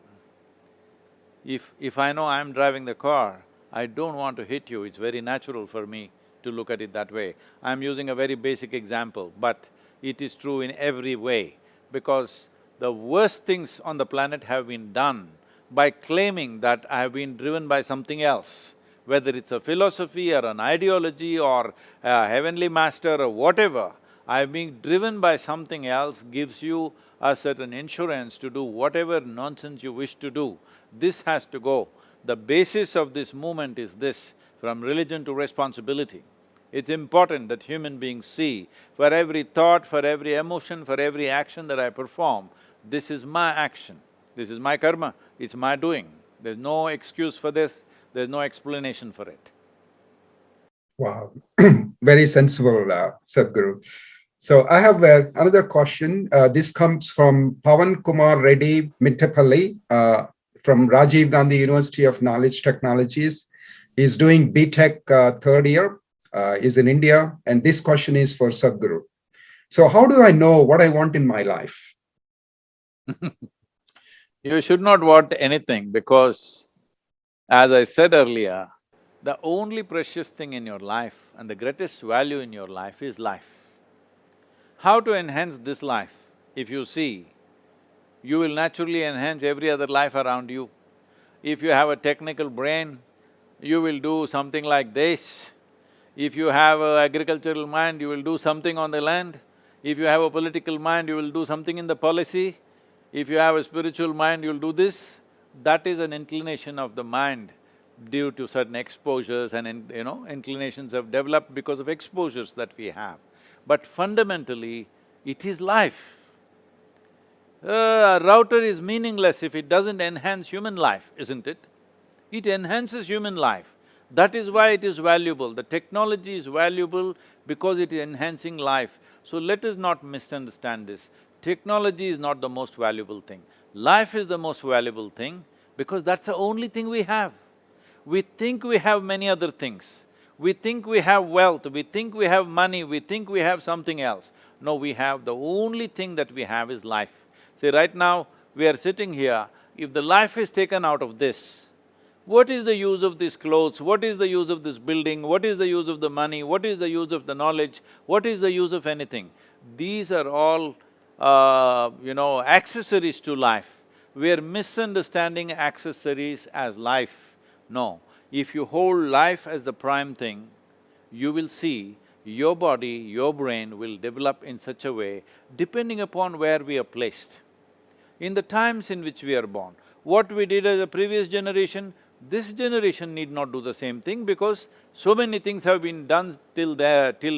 If I know I'm driving the car, I don't want to hit you, it's very natural for me to look at it that way. I'm using a very basic example, but it is true in every way, because the worst things on the planet have been done by claiming that I have been driven by something else, whether it's a philosophy or an ideology or a heavenly master or whatever. I've been driven by something else gives you a certain insurance to do whatever nonsense you wish to do. This has to go. The basis of this movement is this, from religion to responsibility. It's important that human beings see, for every thought, for every emotion, for every action that I perform, this is my action, this is my karma, it's my doing. There's no excuse for this, there's no explanation for it. Wow, very sensible, Sadhguru. So I have another question. This comes from Pawan Kumar Reddy Mittapalli, from Rajiv Gandhi University of Knowledge Technologies. He's doing BTech third year, is in India, and this question is for Sadhguru. So how do I know what I want in my life? You should not want anything because, as I said earlier, the only precious thing in your life and the greatest value in your life is life. How to enhance this life? If you see, you will naturally enhance every other life around you. If you have a technical brain, you will do something like Desh. If you have an agricultural mind, you will do something on the land. If you have a political mind, you will do something in the policy. If you have a spiritual mind, you'll do this. That is an inclination of the mind due to certain exposures and inclinations have developed because of exposures that we have. But fundamentally, it is life. A router is meaningless if it doesn't enhance human life, isn't it? It enhances human life. That is why it is valuable. The technology is valuable because it is enhancing life. So let us not misunderstand this. Technology is not the most valuable thing. Life is the most valuable thing because that's the only thing we have. We think we have many other things. We think we have wealth, we think we have money, we think we have something else. No, we have… the only thing that we have is life. See, right now, we are sitting here, if the life is taken out of this, what is the use of these clothes? What is the use of this building? What is the use of the money? What is the use of the knowledge? What is the use of anything? These are all, accessories to life. We are misunderstanding accessories as life. No, if you hold life as the prime thing, you will see your body, your brain will develop in such a way depending upon where we are placed. In the times in which we are born, what we did as a previous generation, this generation need not do the same thing because so many things have been done till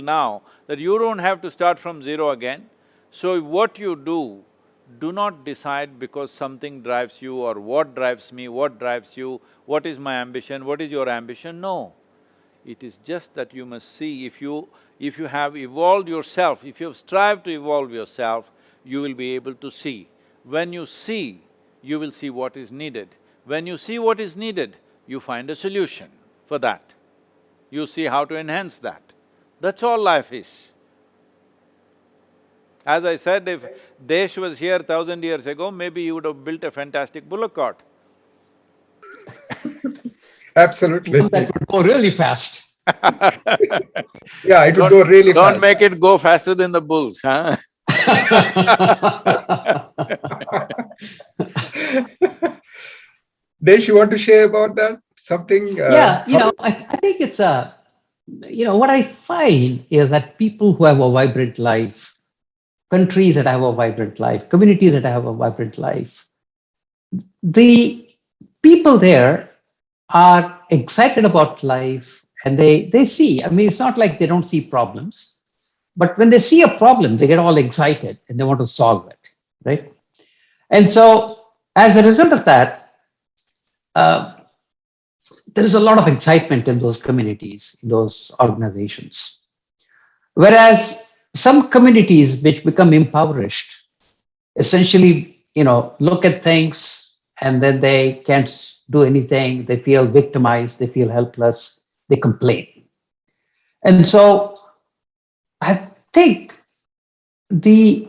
now, that you don't have to start from zero again. So what you do not decide because something drives you or what drives me, what drives you, what is my ambition, what is your ambition, no. It is just that you must see, if you have evolved yourself, if you have strived to evolve yourself, you will be able to see. When you see, you will see what is needed. When you see what is needed, you find a solution for that. You see how to enhance that. That's all life is. As I said, if Desh was here 1,000 years ago, maybe he would have built a fantastic bullock cart. Absolutely. One that would go really fast. Yeah, it would go really fast. Don't make it go faster than the bulls, huh? Desh, you want to share about that? Something? Yeah, I think it's what I find is that people who have a vibrant life, countries that have a vibrant life, communities that have a vibrant life, the people there are excited about life and they see, it's not like they don't see problems, but when they see a problem, they get all excited and they want to solve it, right? And so as a result of that, there is a lot of excitement in those communities, in those organizations. Whereas some communities which become impoverished, essentially, look at things and then they can't do anything, they feel victimized, they feel helpless, they complain. And so I think the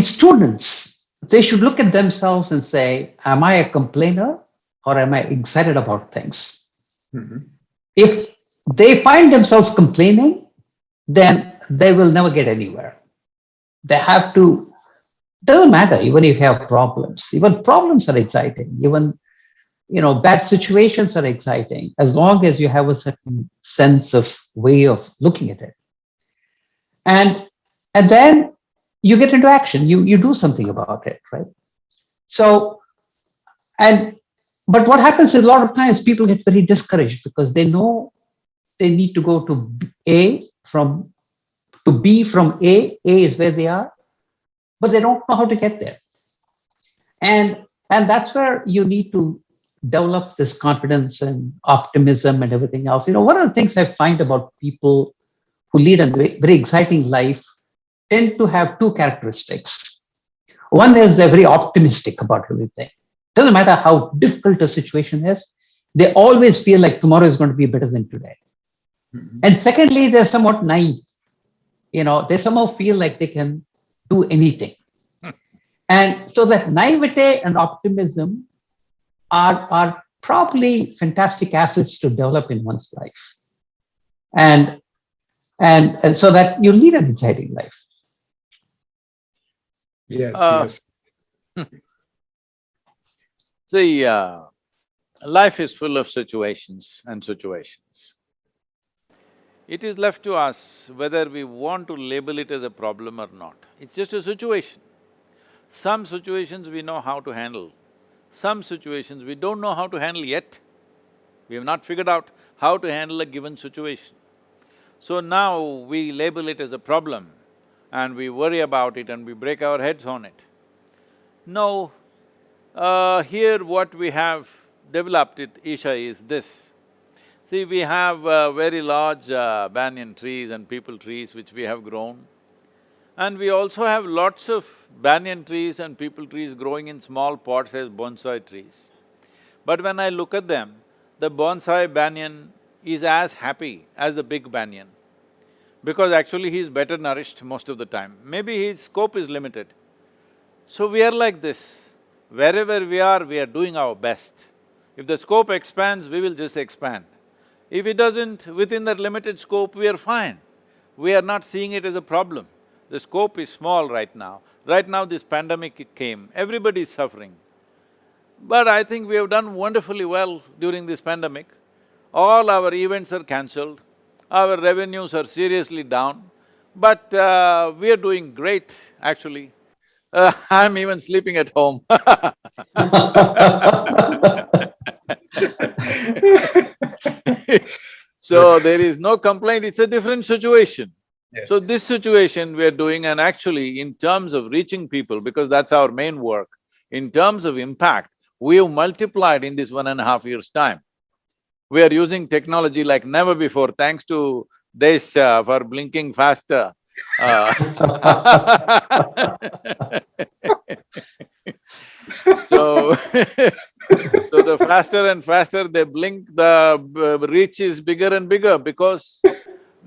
students, they should look at themselves and say, am I a complainer or am I excited about things? Mm-hmm. If they find themselves complaining, then they will never get anywhere. They have to, doesn't matter even if you have problems. Even problems are exciting. Even, bad situations are exciting as long as you have a certain sense of way of looking at it. And then you get into action. You do something about it, right? So, but what happens is a lot of times people get very discouraged because they know they need to go to B from A. A is where they are, but they don't know how to get there. And that's where you need to develop this confidence and optimism and everything else. One of the things I find about people who lead a very exciting life tend to have two characteristics. One is they're very optimistic about everything. Doesn't matter how difficult a situation is, they always feel like tomorrow is going to be better than today. Mm-hmm. And secondly, they're somewhat naive. they somehow feel like they can do anything. And so that naivete and optimism are probably fantastic assets to develop in one's life. And so that you lead an exciting life. Yes, Uh, yes. See, life is full of situations and situations. It is left to us whether we want to label it as a problem or not. It's just a situation. Some situations we know how to handle, some situations we don't know how to handle yet. We have not figured out how to handle a given situation. So now we label it as a problem and we worry about it and we break our heads on it. No, here what we have developed at Isha is this. See, we have very large banyan trees and peepal trees which we have grown. And we also have lots of banyan trees and peepal trees growing in small pots as bonsai trees. But when I look at them, the bonsai banyan is as happy as the big banyan, because actually he is better nourished most of the time. Maybe his scope is limited. So we are like this. Wherever we are doing our best. If the scope expands, we will just expand. If it doesn't, within that limited scope, we are fine. We are not seeing it as a problem. The scope is small right now. Right now this pandemic came, everybody is suffering. But I think we have done wonderfully well during this pandemic. All our events are cancelled, our revenues are seriously down, but we are doing great, actually. I'm even sleeping at home. So there is no complaint, it's a different situation. So Yes. this situation we are doing, and actually in terms of reaching people, because that's our main work, in terms of impact, we have multiplied in this 1.5 years' time. We are using technology like never before, thanks to Desh for blinking faster. Uh, So so the faster and faster they blink, the reach is bigger and bigger, because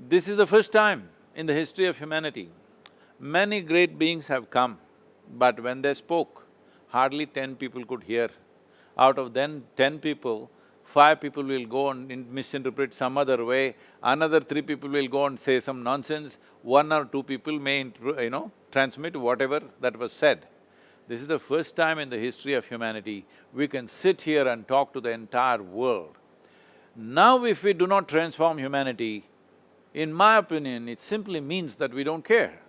this is the first time in the history of humanity. Many great beings have come, but when they spoke, hardly 10 people could hear. Out of then 10 people, 5 people will go and misinterpret some other way, another 3 people will go and say some nonsense, 1 or 2 people may transmit whatever that was said. This is the first time in the history of humanity we can sit here and talk to the entire world. Now if we do not transform humanity, in my opinion, it simply means that we don't care.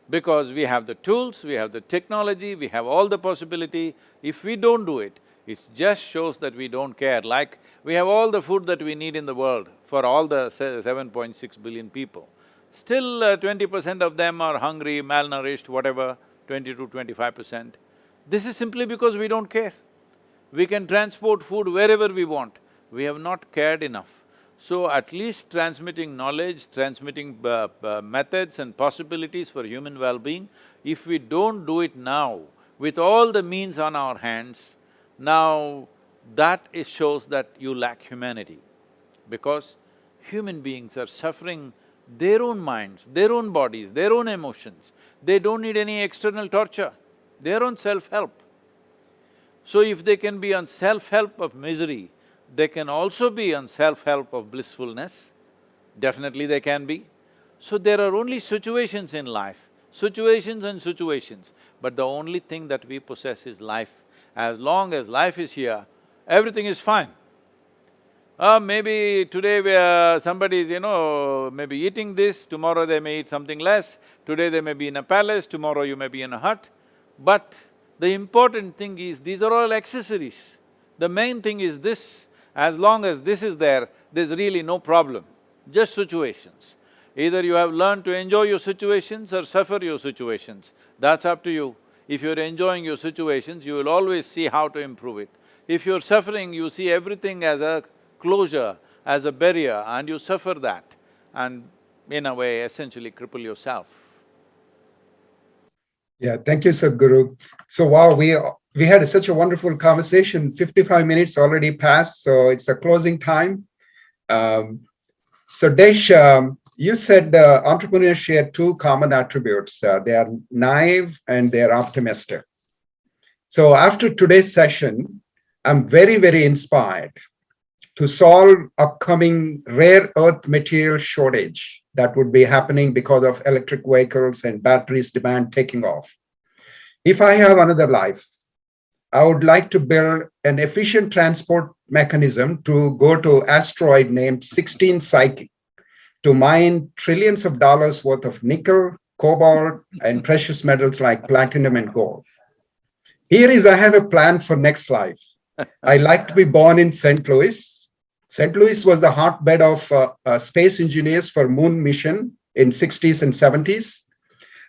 Because we have the tools, we have the technology, we have all the possibility. If we don't do it, it just shows that we don't care. Like, we have all the food that we need in the world for all the 7.6 billion people. Still 20% of them are hungry, malnourished, whatever, 20 to 25%. This is simply because we don't care. We can transport food wherever we want. We have not cared enough. So at least transmitting knowledge, transmitting methods and possibilities for human well-being, if we don't do it now, with all the means on our hands, now that shows that you lack humanity. Because human beings are suffering their own minds, their own bodies, their own emotions. They don't need any external torture, their own self-help. So if they can be on self-help of misery, they can also be on self-help of blissfulness. Definitely they can be. So there are only situations in life, situations and situations, but the only thing that we possess is life. As long as life is here, everything is fine. Maybe today somebody is, maybe eating this, tomorrow they may eat something less, today they may be in a palace, tomorrow you may be in a hut. But the important thing is, these are all accessories. The main thing is this, as long as this is there, there's really no problem, just situations. Either you have learned to enjoy your situations or suffer your situations, that's up to you. If you're enjoying your situations, you will always see how to improve it. If you're suffering, you see everything as a closure, as a barrier, and you suffer that, and in a way essentially cripple yourself. Yeah, thank you, Sadhguru. So wow, we had such a wonderful conversation. 55 minutes already passed, so it's a closing time. So Desh, You said entrepreneurs share two common attributes. They are naive and they are optimistic. So after today's session, I'm very, very inspired to solve upcoming rare earth material shortage that would be happening because of electric vehicles and batteries demand taking off. If I have another life, I would like to build an efficient transport mechanism to go to asteroid named 16 Psyche to mine trillions of dollars worth of nickel, cobalt, and precious metals like platinum and gold. Here is, I have a plan for next life. I like to be born in St. Louis. St. Louis was the hotbed of space engineers for moon mission in 60s and 70s.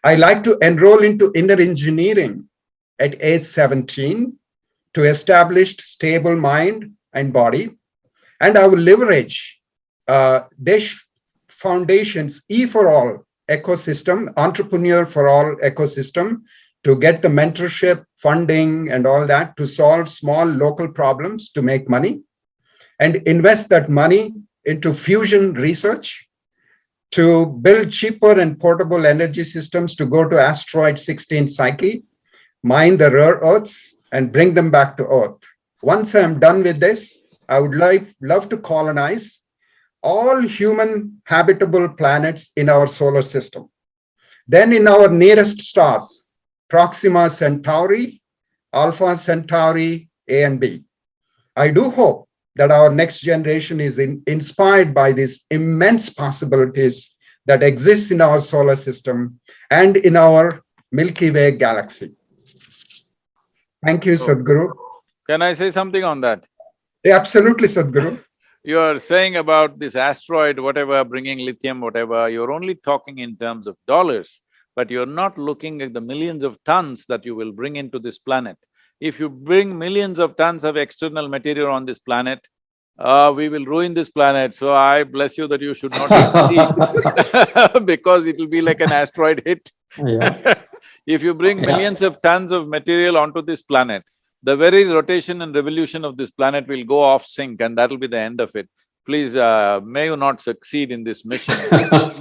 I like to enroll into inner engineering at age 17 to establish stable mind and body. And I will leverage Desh Foundation's E for All ecosystem, entrepreneur for all ecosystem, to get the mentorship, funding, and all that to solve small local problems to make money, and invest that money into fusion research to build cheaper and portable energy systems to go to asteroid 16 Psyche, mine the rare earths, and bring them back to Earth. Once I'm done with this, I would love to colonize all human habitable planets in our solar system. Then in our nearest stars, Proxima Centauri, Alpha Centauri A and B. I do hope that our next generation is inspired by these immense possibilities that exist in our solar system and in our Milky Way galaxy. Thank you, Sadhguru. Can I say something on that? Yeah, absolutely, Sadhguru. You are saying about this asteroid, whatever, bringing lithium, whatever, you're only talking in terms of dollars, but you're not looking at the millions of tons that you will bring into this planet. If you bring millions of tons of external material on this planet, we will ruin this planet, so I bless you that you should not succeed because it will be like an asteroid hit. Yeah. If you bring millions of tons of material onto this planet, the very rotation and revolution of this planet will go off sync and that'll be the end of it. Please, may you not succeed in this mission.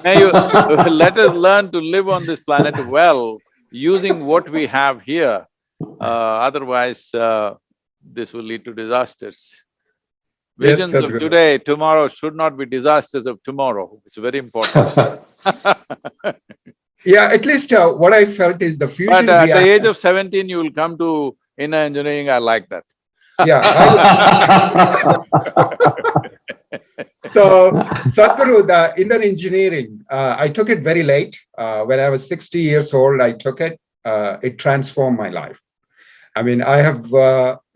May you… let us learn to live on this planet well, using what we have here. Otherwise, this will lead to disasters. Visions Yes, of Sadhguru. today, tomorrow should not be disasters of tomorrow. It's very important. Yeah, at least what I felt is the fusion But at the reaction. age of 17, you will come to inner engineering, I like that. Yeah. So, Sadhguru, the inner engineering, I took it very late. When I was 60 years old, I took it. It transformed my life. I mean, I have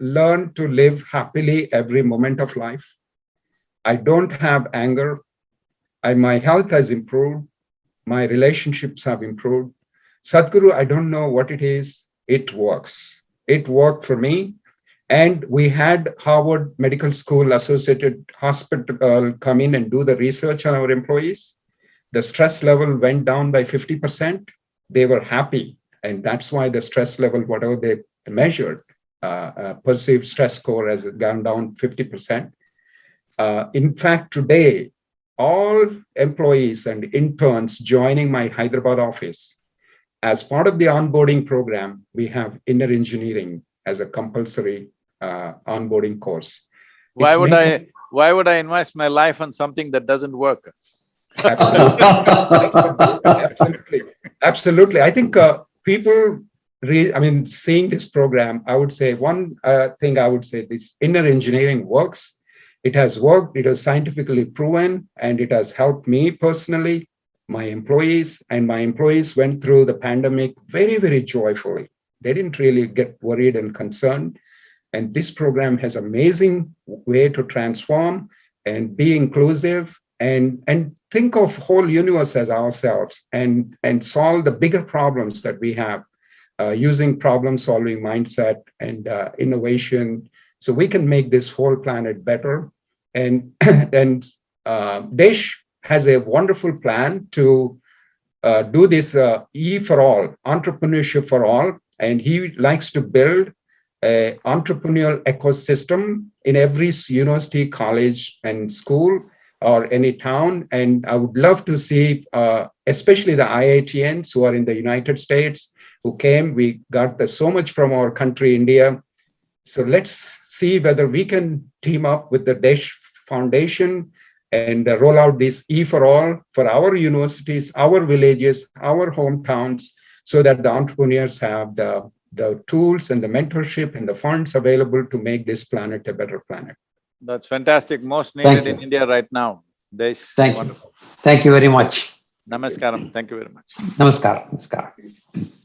learned to live happily every moment of life. I don't have anger. My health has improved. My relationships have improved. Sadhguru, I don't know what it is. It works. It worked for me. And we had Harvard Medical School Associated Hospital come in and do the research on our employees. The stress level went down by 50%. They were happy. And that's why the stress level, whatever they measured, perceived stress score has gone down 50%. In fact, today, all employees and interns joining my Hyderabad office, as part of the onboarding program, we have inner engineering as a compulsory onboarding course. Why would I invest my life on something that doesn't work? Absolutely. Absolutely. Absolutely. I think people, seeing this program, I would say one thing I would say, this inner engineering works. It has worked, it is scientifically proven, and it has helped me personally, my employees, and my employees went through the pandemic very, very joyfully. They didn't really get worried and concerned. And this program has amazing way to transform and be inclusive and think of whole universe as ourselves and solve the bigger problems that we have using problem-solving mindset and innovation. So we can make this whole planet better. And Desh has a wonderful plan to do this E for all, entrepreneurship for all. And he likes to build an entrepreneurial ecosystem in every university, college, and school or any town. And I would love to see, especially the IITians who are in the United States, who came. We got so much from our country, India. So let's see whether we can team up with the Desh Foundation and roll out this E for All for our universities, our villages, our hometowns, so that the entrepreneurs have the tools and the mentorship and the funds available to make this planet a better planet. That's fantastic, most Thank needed in you. India right now. Desh, Thank you. wonderful. Thank you very much. Namaskaram, thank you very much. Namaskar. Namaskar.